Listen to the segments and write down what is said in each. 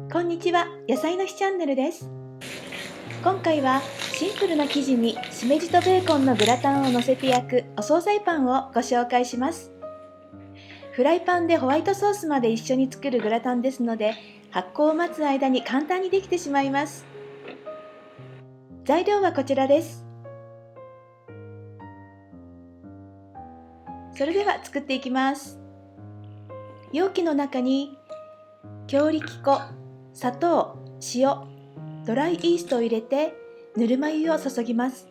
こんにちは、野菜の日チャンネルです。今回はシンプルな生地にしめじとベーコンのグラタンを乗せて焼くお惣菜パンをご紹介します。フライパンでホワイトソースまで一緒に作るグラタンですので、発酵を待つ間に簡単にできてしまいます。材料はこちらです。それでは作っていきます。容器の中に強力粉、砂糖、塩、ドライイーストを入れてぬるま湯を注ぎます。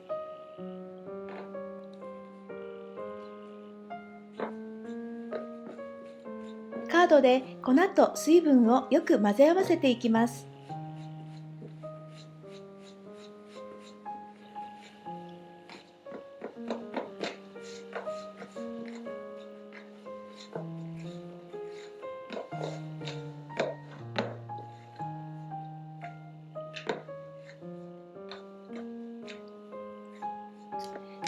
カードで粉と水分をよく混ぜ合わせていきます。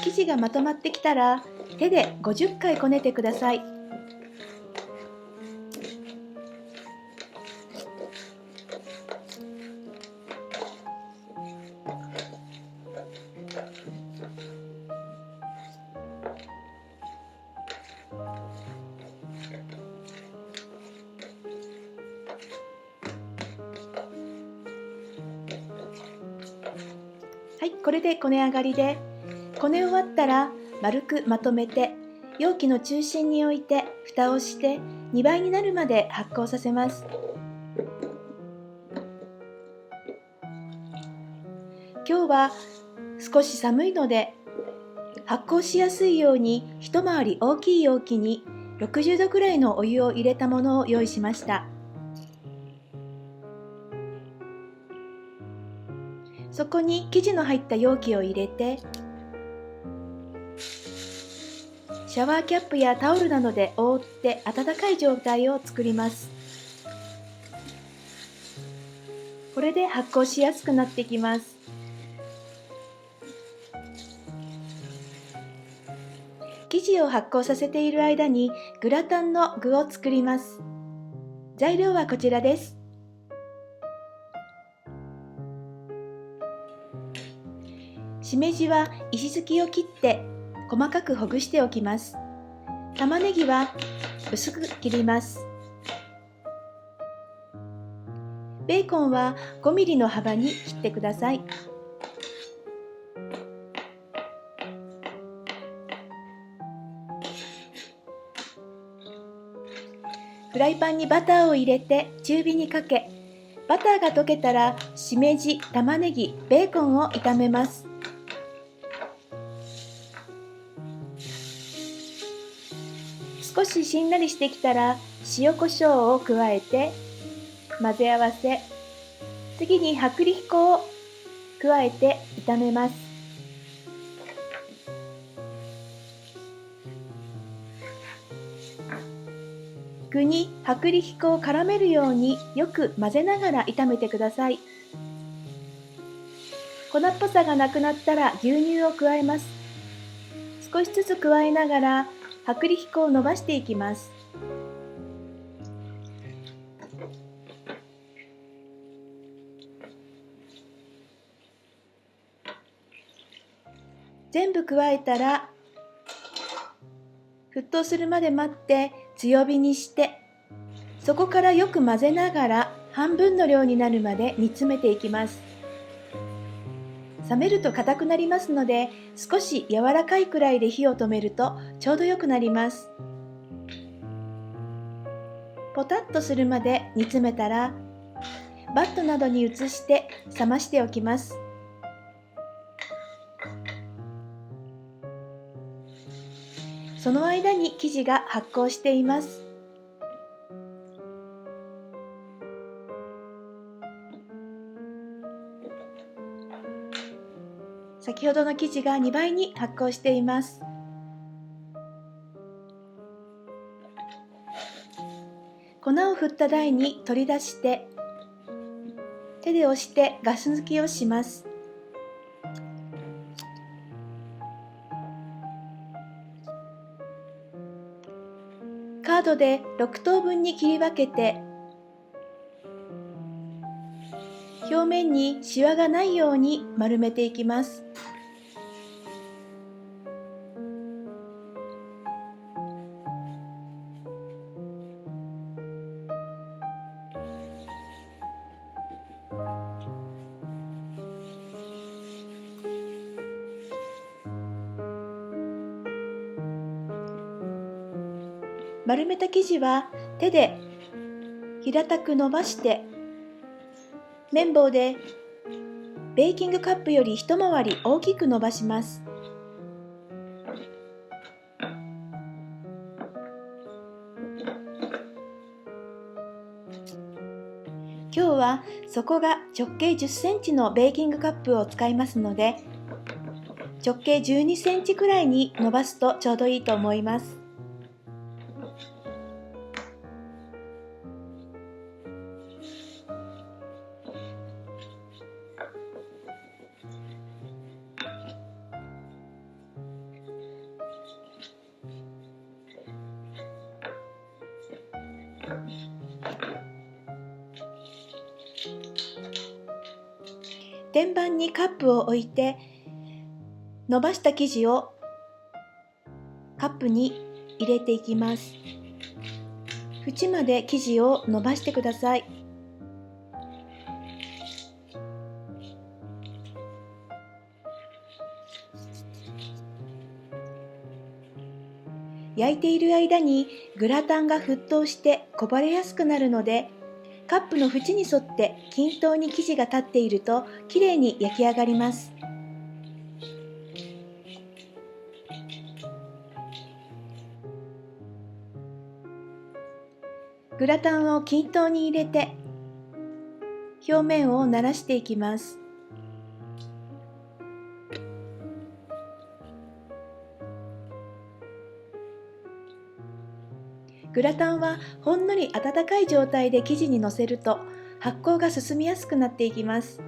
生地がまとまってきたら手で50回こねてください。はい、これでこね上がりで、こね終わったら丸くまとめて容器の中心に置いて蓋をして2倍になるまで発酵させます。今日は少し寒いので発酵しやすいように一回り大きい容器に60度くらいのお湯を入れたものを用意しました。そこに生地の入った容器を入れて、シャワーキャップやタオルなどで覆って温かい状態を作ります。これで発酵しやすくなってきます。生地を発酵させている間にグラタンの具を作ります。材料はこちらです。しめじは石突きを切って細かくほぐしておきます。玉ねぎは薄く切ります。ベーコンは5ミリの幅に切ってください。フライパンにバターを入れて中火にかけ、バターが溶けたらしめじ、玉ねぎ、ベーコンを炒めます。少ししんなりしてきたら塩コショウを加えて混ぜ合わせ、次に薄力粉を加えて炒めます。具に薄力粉を絡めるようによく混ぜながら炒めてください。粉っぽさがなくなったら牛乳を加えます。少しずつ加えながら薄力粉を伸ばしていきます。全部加えたら沸騰するまで待って強火にして、そこからよく混ぜながら半分の量になるまで煮詰めていきます。冷めると硬くなりますので、少し柔らかいくらいで火を止めるとちょうどよくなります。ポタッとするまで煮詰めたらバットなどに移して冷ましておきます。その間に生地が発酵しています。先ほどの生地が2倍に発酵しています。粉を振った台に取り出して手で押してガス抜きをします。カードで6等分に切り分けて表面にシワがないように丸めていきます。丸めた生地は手で平たく伸ばして綿棒でベーキングカップより一回り大きく伸ばします。今日は底が直径10センチのベーキングカップを使いますので、直径12センチくらいに伸ばすとちょうどいいと思います。天板にカップを置いて、伸ばした生地をカップに入れていきます。縁まで生地を伸ばしてください。焼いている間にグラタンが沸騰してこぼれやすくなるので、カップの縁に沿って均等に生地が立っているときれいに焼き上がります。グラタンを均等に入れて表面をならしていきます。グラタンはほんのり温かい状態で生地にのせると発酵が進みやすくなっていきます。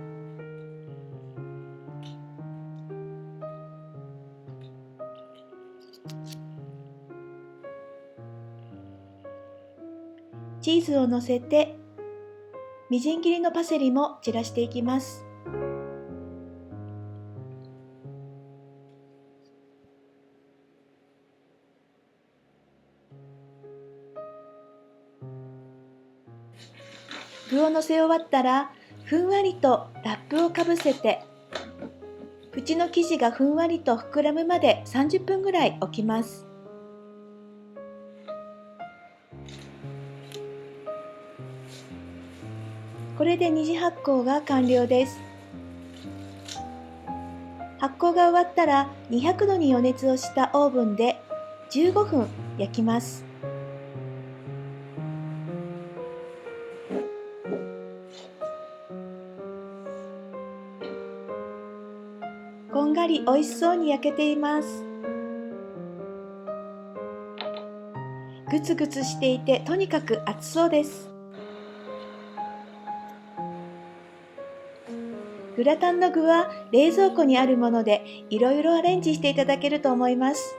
チーズをのせてみじん切りのパセリも散らしていきます。具をのせ終わったら、ふんわりとラップをかぶせて、縁の生地がふんわりと膨らむまで30分ぐらい置きます。これで二次発酵が完了です。発酵が終わったら200度に予熱をしたオーブンで15分焼きます。こんがり美味しそうに焼けています。グツグツしていてとにかく熱そうです。グラタンの具は冷蔵庫にあるものでいろいろアレンジしていただけると思います。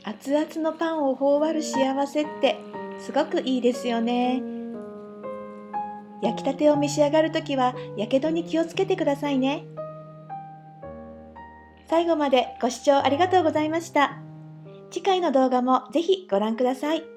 熱々のパンを頬張る幸せってすごくいいですよね。焼きたてを召し上がるときはやけどに気をつけてくださいね。最後までご視聴ありがとうございました。次回の動画もぜひご覧ください。